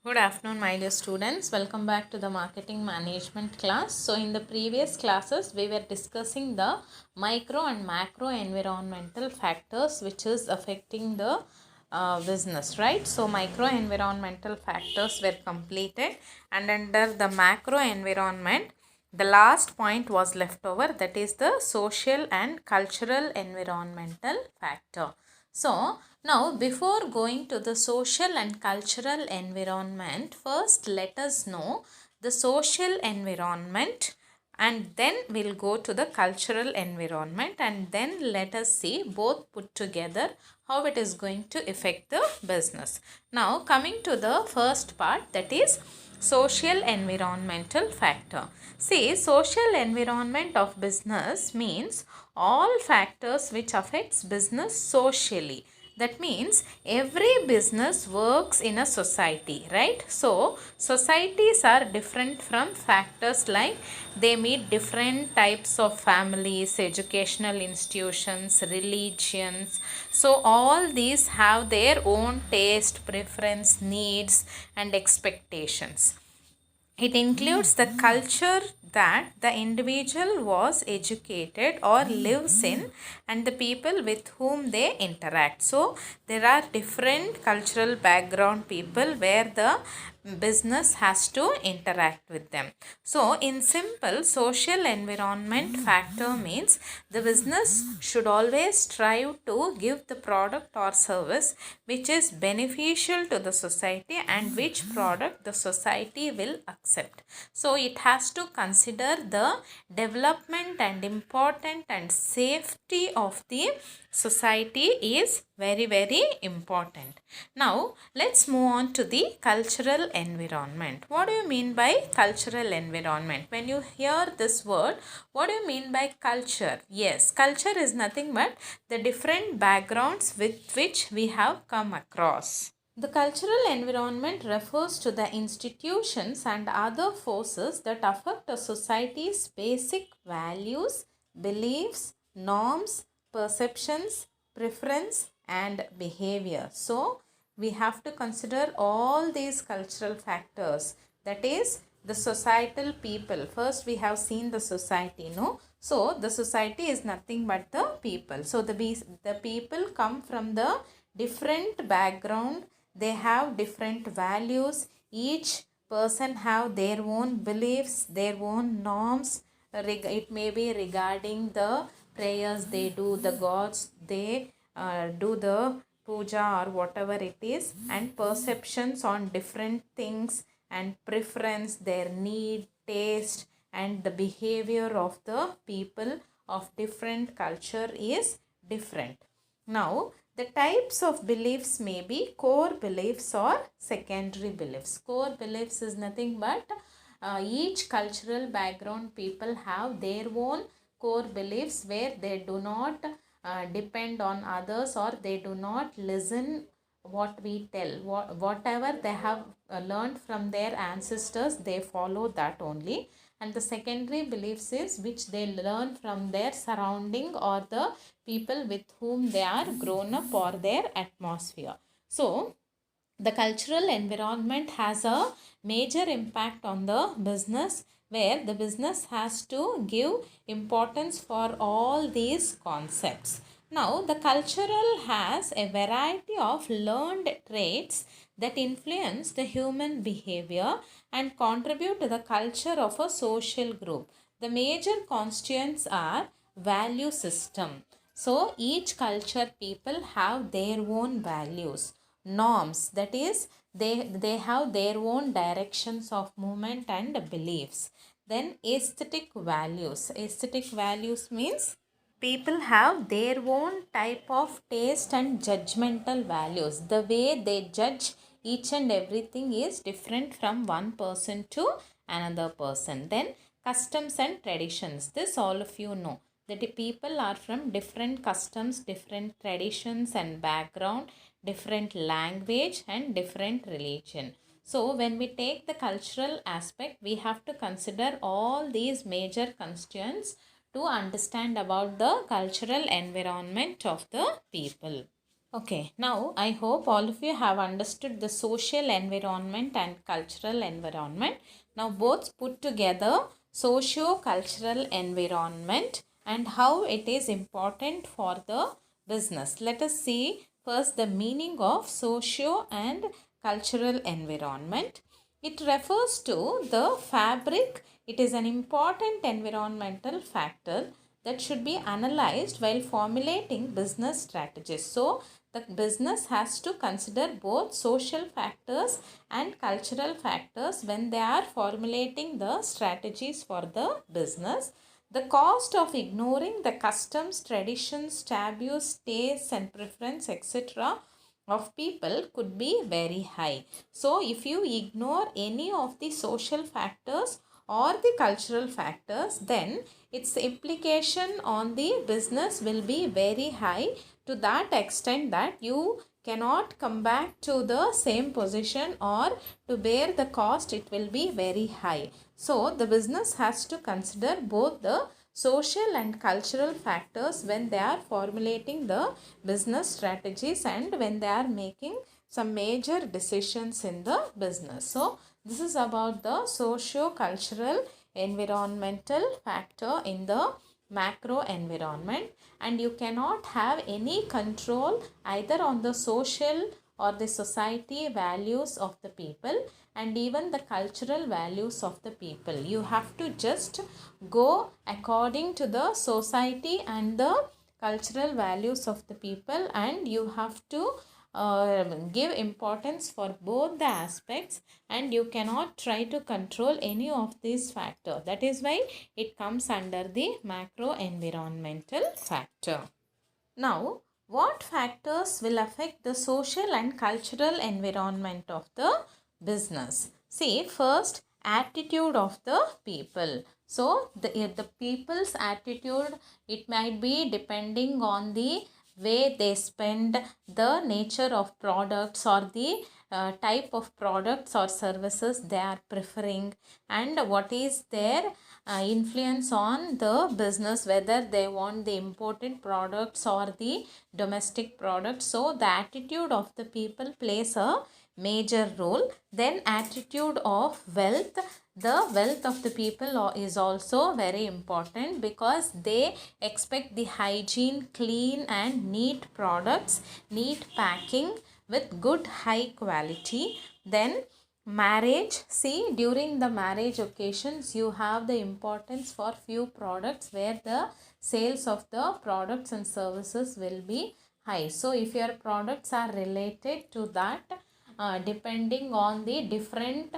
Good afternoon, my dear students. Welcome back to the marketing management class. So, in the previous classes, we were discussing the micro and macro environmental factors which is affecting the business, right? So, micro environmental factors were completed, and under the macro environment, the last point was left over, that is the social and cultural environmental factor. So, now before going to the social and cultural environment, first let us know the social environment and then we'll go to the cultural environment, and then let us see both put together how it is going to affect the business. Now coming to the first part, that is social environmental factor. See, social environment of business means all factors which affects business socially. That means every business works in a society, right? So societies are different from factors like they meet different types of families, educational institutions, religions. So all these have their own taste, preference, needs and expectations. It includes the culture that the individual was educated or lives in and the people with whom they interact. So, there are different cultural background people where the business has to interact with them. So, in simple, social environment factor means the business should always strive to give the product or service which is beneficial to the society and which product the society will accept. So, it has to consider the development and important and safety of the society is very important. Now, let's move on to the cultural environment. What do you mean by cultural environment? When you hear this word, what do you mean by culture? Yes, culture is nothing but the different backgrounds with which we have come across. The cultural environment refers to the institutions and other forces that affect a society's basic values, beliefs, norms, perceptions, preference and behavior. So, we have to consider all these cultural factors, that is the societal people. First we have seen the society, no? So, the society is nothing but the people. So, the people come from the different background, they have different values, each person have their own beliefs, their own norms. It may be regarding the prayers they do, the gods they do the puja or whatever it is, and perceptions on different things and preference, their need, taste and the behavior of the people of different culture is different. Now, the types of beliefs may be core beliefs or secondary beliefs. Core beliefs is nothing but each cultural background people have their own core beliefs where they do not depend on others or they do not listen what we tell. Whatever they have learned from their ancestors, they follow that only. And the secondary beliefs is which they learn from their surrounding or the people with whom they are grown up or their atmosphere. So, the cultural environment has a major impact on the business, where the business has to give importance for all these concepts. Now, the cultural has a variety of learned traits that influence the human behavior and contribute to the culture of a social group. The major constituents are value system. So, each culture people have their own values, norms, that is they have their own directions of movement and beliefs. Then aesthetic values means people have their own type of taste and judgmental values. The way they judge each and everything is different from one person to another person. Then customs and traditions, this all of you know that the people are from different customs, different traditions and background, different language and different religion. So when we take the cultural aspect, we have to consider all these major constituents to understand about the cultural environment of the people. Okay, now I hope all of you have understood the social environment and cultural environment. Now both put together socio-cultural environment and how it is important for the business. Let us see first the meaning of socio and cultural environment. It refers to the fabric. It is an important environmental factor that should be analyzed while formulating business strategies. So, the business has to consider both social factors and cultural factors when they are formulating the strategies for the business. The cost of ignoring the customs, traditions, taboos, tastes, and preference, etc., of people could be very high. So, if you ignore any of the social factors or the cultural factors, then its implication on the business will be very high, to that extent that you cannot come back to the same position, or to bear the cost it will be very high. So the business has to consider both the social and cultural factors when they are formulating the business strategies and when they are making some major decisions in the business. So this is about the socio-cultural environmental factor in the macro environment, and you cannot have any control either on the social or the society values of the people and even the cultural values of the people. You have to just go according to the society and the cultural values of the people, and you have to give importance for both the aspects, and you cannot try to control any of these factors. That is why it comes under the macro environmental factor. Now, what factors will affect the social and cultural environment of the business? See, first, attitude of the people. So, the people's attitude, it might be depending on the way they spend, the nature of products or the type of products or services they are preferring, and what is their influence on the business, whether they want the imported products or the domestic products. So the attitude of the people plays a major role. Then attitude of wealth. The wealth of the people is also very important, because they expect the hygiene, clean and neat products, neat packing with good high quality. Then marriage. See, during the marriage occasions you have the importance for few products where the sales of the products and services will be high. So if your products are related to that, depending on the different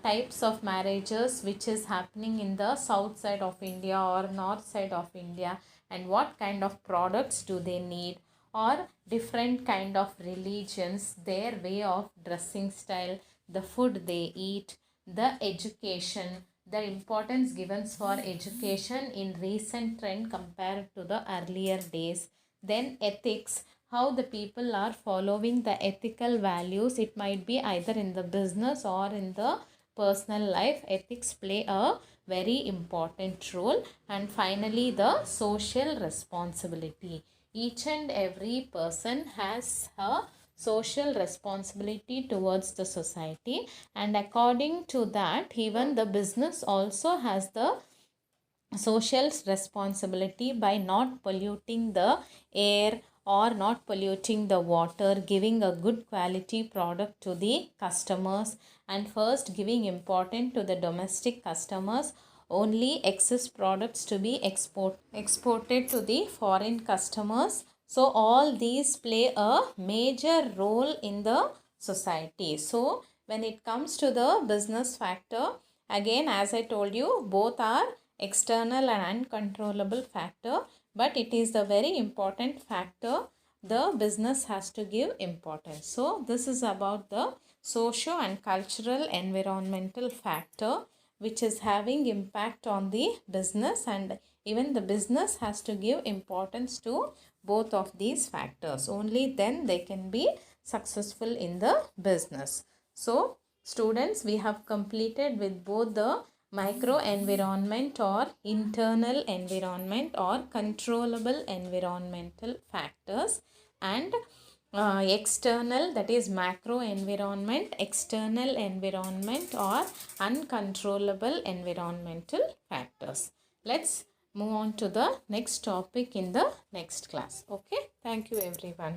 types of marriages which is happening in the south side of India or north side of India, and what kind of products do they need, or different kind of religions, their way of dressing style, the food they eat, the education, the importance given for education in recent trend compared to the earlier days. Then ethics, how the people are following the ethical values. It might be either in the business or in the personal life. Ethics play a very important role. And finally, the social responsibility. Each and every person has a social responsibility towards the society, and according to that, even the business also has the social responsibility by not polluting the air or not polluting the water, giving a good quality product to the customers, and first giving importance to the domestic customers, only excess products to be exported to the foreign customers. So all these play a major role in the society. So when it comes to the business factor, again as I told you, both are external and uncontrollable factor, but it is the very important factor the business has to give importance. So this is about the socio and cultural environmental factor which is having impact on the business, and even the business has to give importance to both of these factors. Only then they can be successful in the business. So students, we have completed with both the micro environment or internal environment or controllable environmental factors, and external, that is macro environment, external environment, or uncontrollable environmental factors. Let's move on to the next topic in the next class. Okay, thank you everyone.